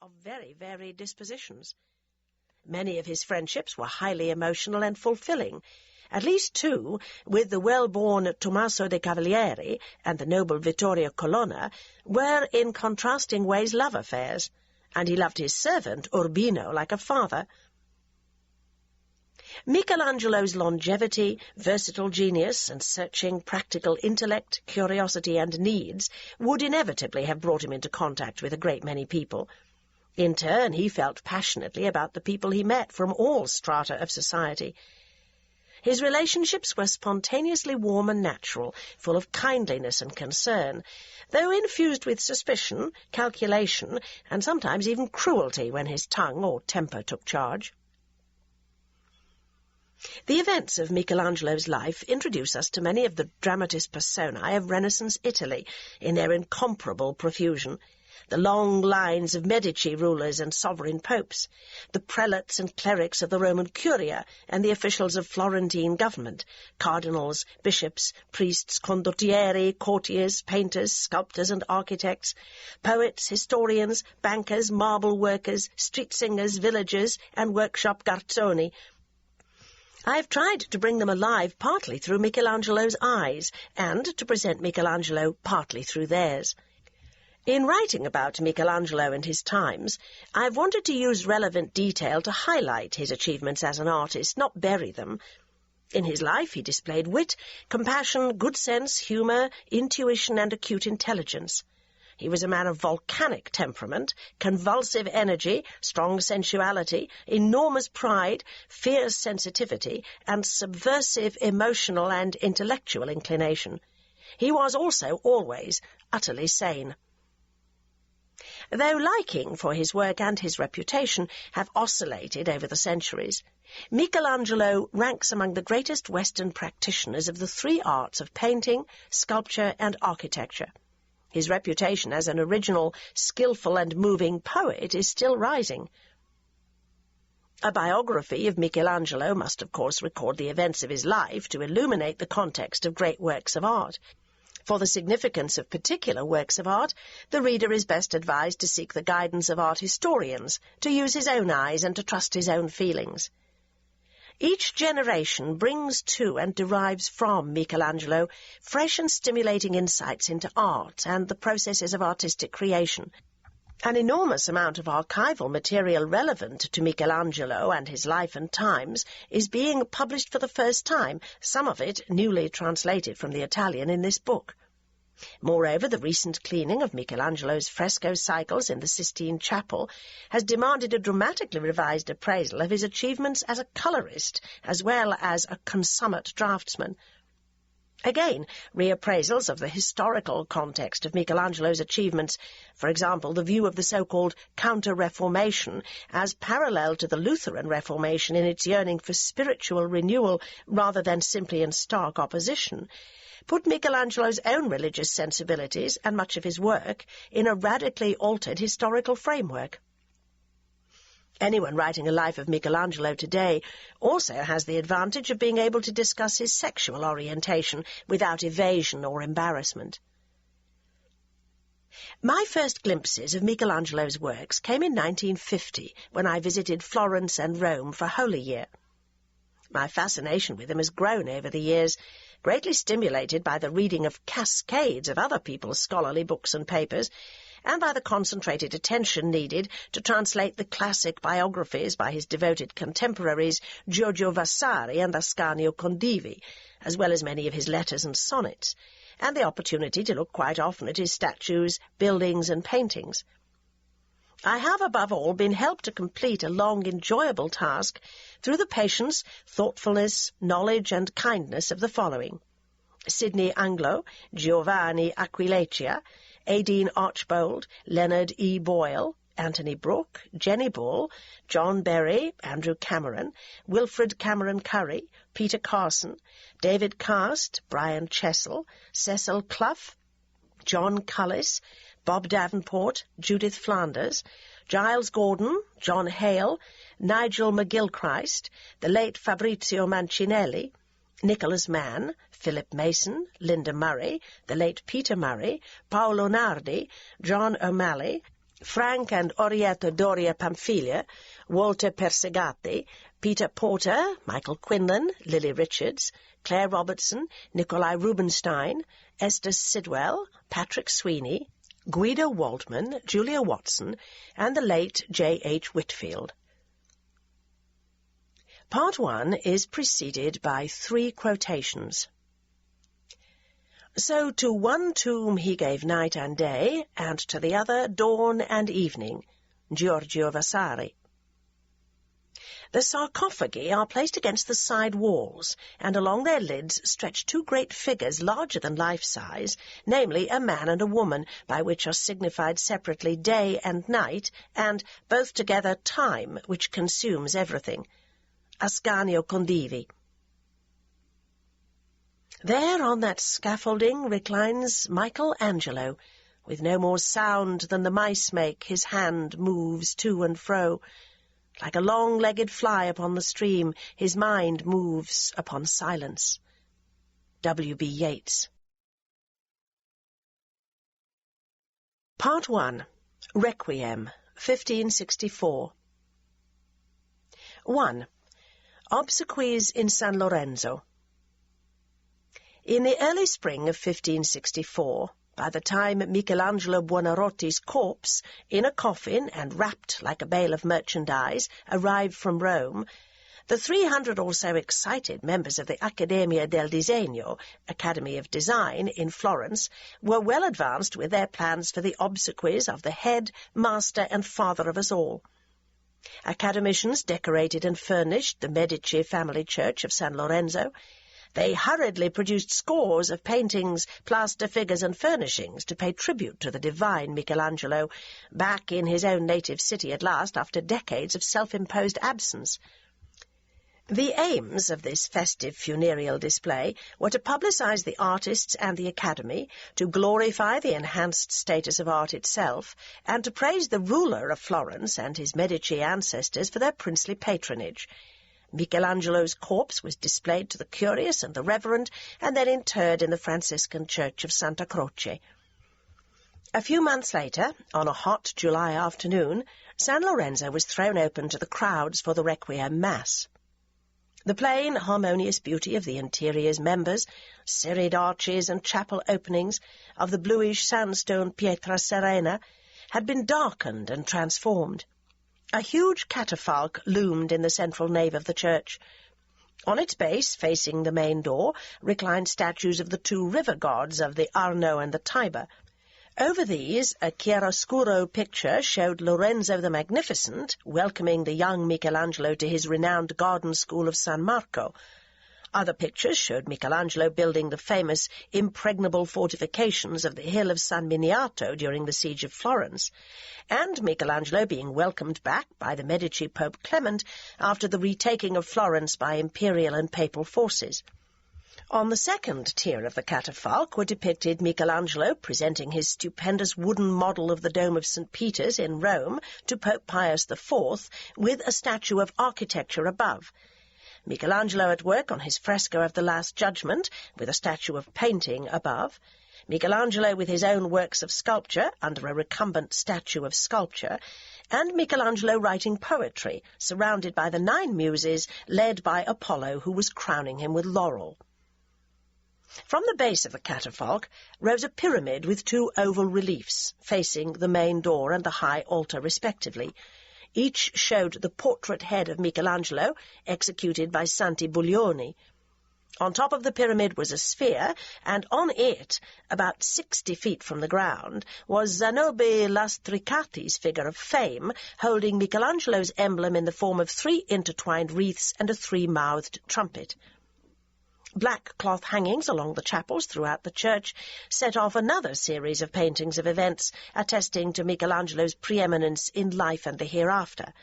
of very varied dispositions. Many of his friendships were highly emotional and fulfilling. At least two, with the well-born Tommaso de Cavalieri and the noble Vittorio Colonna, were in contrasting ways love affairs, and he loved his servant Urbino like a father. Michelangelo's longevity, versatile genius, and searching practical intellect, curiosity, and needs would inevitably have brought him into contact with a great many people. In turn, he felt passionately about the people he met from all strata of society. His relationships were spontaneously warm and natural, full of kindliness and concern, though infused with suspicion, calculation, and sometimes even cruelty when his tongue or temper took charge. The events of Michelangelo's life introduce us to many of the dramatis personae of Renaissance Italy in their incomparable profusion. The long lines of Medici rulers and sovereign popes, the prelates and clerics of the Roman Curia and the officials of Florentine government, cardinals, bishops, priests, condottieri, courtiers, painters, sculptors and architects, poets, historians, bankers, marble workers, street singers, villagers, and workshop garzoni. I have tried to bring them alive partly through Michelangelo's eyes, and to present Michelangelo partly through theirs. In writing about Michelangelo and his times, I have wanted to use relevant detail to highlight his achievements as an artist, not bury them. In his life he displayed wit, compassion, good sense, humour, intuition, and acute intelligence. He was a man of volcanic temperament, convulsive energy, strong sensuality, enormous pride, fierce sensitivity, and subversive emotional and intellectual inclination. He was also always utterly sane. Though liking for his work and his reputation have oscillated over the centuries, Michelangelo ranks among the greatest Western practitioners of the three arts of painting, sculpture, and architecture. His reputation as an original, skillful, and moving poet is still rising. A biography of Michelangelo must, of course, record the events of his life to illuminate the context of great works of art. For the significance of particular works of art, the reader is best advised to seek the guidance of art historians, to use his own eyes and to trust his own feelings. Each generation brings to and derives from Michelangelo fresh and stimulating insights into art and the processes of artistic creation. An enormous amount of archival material relevant to Michelangelo and his life and times is being published for the first time, some of it newly translated from the Italian in this book. Moreover, the recent cleaning of Michelangelo's fresco cycles in the Sistine Chapel has demanded a dramatically revised appraisal of his achievements as a colourist as well as a consummate draftsman. Again, reappraisals of the historical context of Michelangelo's achievements, for example, the view of the so-called Counter-Reformation as parallel to the Lutheran Reformation in its yearning for spiritual renewal rather than simply in stark opposition, put Michelangelo's own religious sensibilities and much of his work in a radically altered historical framework. Anyone writing a life of Michelangelo today also has the advantage of being able to discuss his sexual orientation without evasion or embarrassment. My first glimpses of Michelangelo's works came in 1950 when I visited Florence and Rome for Holy Year. My fascination with him has grown over the years, greatly stimulated by the reading of cascades of other people's scholarly books and papers, and by the concentrated attention needed to translate the classic biographies by his devoted contemporaries Giorgio Vasari and Ascanio Condivi, as well as many of his letters and sonnets, and the opportunity to look quite often at his statues, buildings, and paintings. I have, above all, been helped to complete a long, enjoyable task through the patience, thoughtfulness, knowledge, and kindness of the following: Sidney Anglo, Giovanni Aquileccia, Aideen Archbold, Leonard E. Boyle, Anthony Brooke, Jenny Bull, John Berry, Andrew Cameron, Wilfred Cameron Curry, Peter Carson, David Cast, Brian Chessel, Cecil Clough, John Cullis, Bob Davenport, Judith Flanders, Giles Gordon, John Hale, Nigel McGilchrist, the late Fabrizio Mancinelli, Nicholas Mann, Philip Mason, Linda Murray, the late Peter Murray, Paolo Nardi, John O'Malley, Frank and Orietta Doria Pamphilja, Walter Persegati, Peter Porter, Michael Quinlan, Lily Richards, Claire Robertson, Nikolai Rubinstein, Esther Sidwell, Patrick Sweeney, Guido Waldman, Julia Watson, and the late J.H. Whitfield. Part 1 is preceded by 3 quotations. So to one tomb he gave night and day, and to the other dawn and evening. Giorgio Vasari. The sarcophagi are placed against the side walls, and along their lids stretch 2 great figures larger than life-size, namely a man and a woman, by which are signified separately day and night, and both together time, which consumes everything. Ascanio Condivi. There on that scaffolding reclines Michelangelo. With no more sound than the mice make, his hand moves to and fro. Like a long-legged fly upon the stream, his mind moves upon silence. W.B. Yeats. Part 1. Requiem, 1564. 1. Obsequies in San Lorenzo. In the early spring of 1564, by the time Michelangelo Buonarroti's corpse, in a coffin and wrapped like a bale of merchandise, arrived from Rome, the 300 or so excited members of the Accademia del Disegno, Academy of Design, in Florence, were well advanced with their plans for the obsequies of the head, master, and father of us all. Academicians decorated and furnished the Medici family church of San Lorenzo. They hurriedly produced scores of paintings, plaster figures, and furnishings to pay tribute to the divine Michelangelo, back in his own native city at last after decades of self-imposed absence. The aims of this festive funereal display were to publicize the artists and the Academy, to glorify the enhanced status of art itself, and to praise the ruler of Florence and his Medici ancestors for their princely patronage. Michelangelo's corpse was displayed to the curious and the reverent, and then interred in the Franciscan church of Santa Croce. A few months later, on a hot July afternoon, San Lorenzo was thrown open to the crowds for the Requiem Mass. The plain, harmonious beauty of the interior's members, serried arches and chapel openings, of the bluish sandstone Pietra Serena, had been darkened and transformed. A huge catafalque loomed in the central nave of the church. On its base, facing the main door, reclined statues of the 2 river gods of the Arno and the Tiber. Over these, a chiaroscuro picture showed Lorenzo the Magnificent welcoming the young Michelangelo to his renowned garden school of San Marco. Other pictures showed Michelangelo building the famous impregnable fortifications of the hill of San Miniato during the siege of Florence, and Michelangelo being welcomed back by the Medici Pope Clement after the retaking of Florence by imperial and papal forces. On the second tier of the catafalque were depicted Michelangelo presenting his stupendous wooden model of the Dome of St. Peter's in Rome to Pope Pius IV, with a statue of architecture above. Michelangelo at work on his fresco of the Last Judgment, with a statue of painting above. Michelangelo with his own works of sculpture, under a recumbent statue of sculpture, and Michelangelo writing poetry, surrounded by the 9 muses, led by Apollo, who was crowning him with laurel. From the base of the catafalque rose a pyramid with 2 oval reliefs, facing the main door and the high altar respectively. Each showed the portrait head of Michelangelo, executed by Santi Buglioni. On top of the pyramid was a sphere, and on it, about 60 feet from the ground, was Zanobi Lastricati's figure of Fame, holding Michelangelo's emblem in the form of 3 intertwined wreaths and a 3-mouthed trumpet. Black cloth hangings along the chapels throughout the church set off another series of paintings of events attesting to Michelangelo's preeminence in life and the hereafter.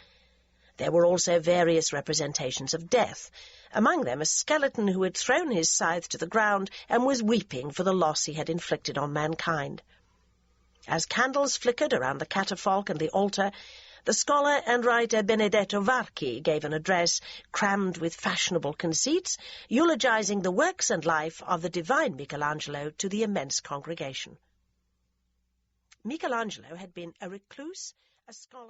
There were also various representations of death, among them a skeleton who had thrown his scythe to the ground and was weeping for the loss he had inflicted on mankind. As candles flickered around the catafalque and the altar, the scholar and writer Benedetto Varchi gave an address crammed with fashionable conceits, eulogizing the works and life of the divine Michelangelo to the immense congregation. Michelangelo had been a recluse, a scholar,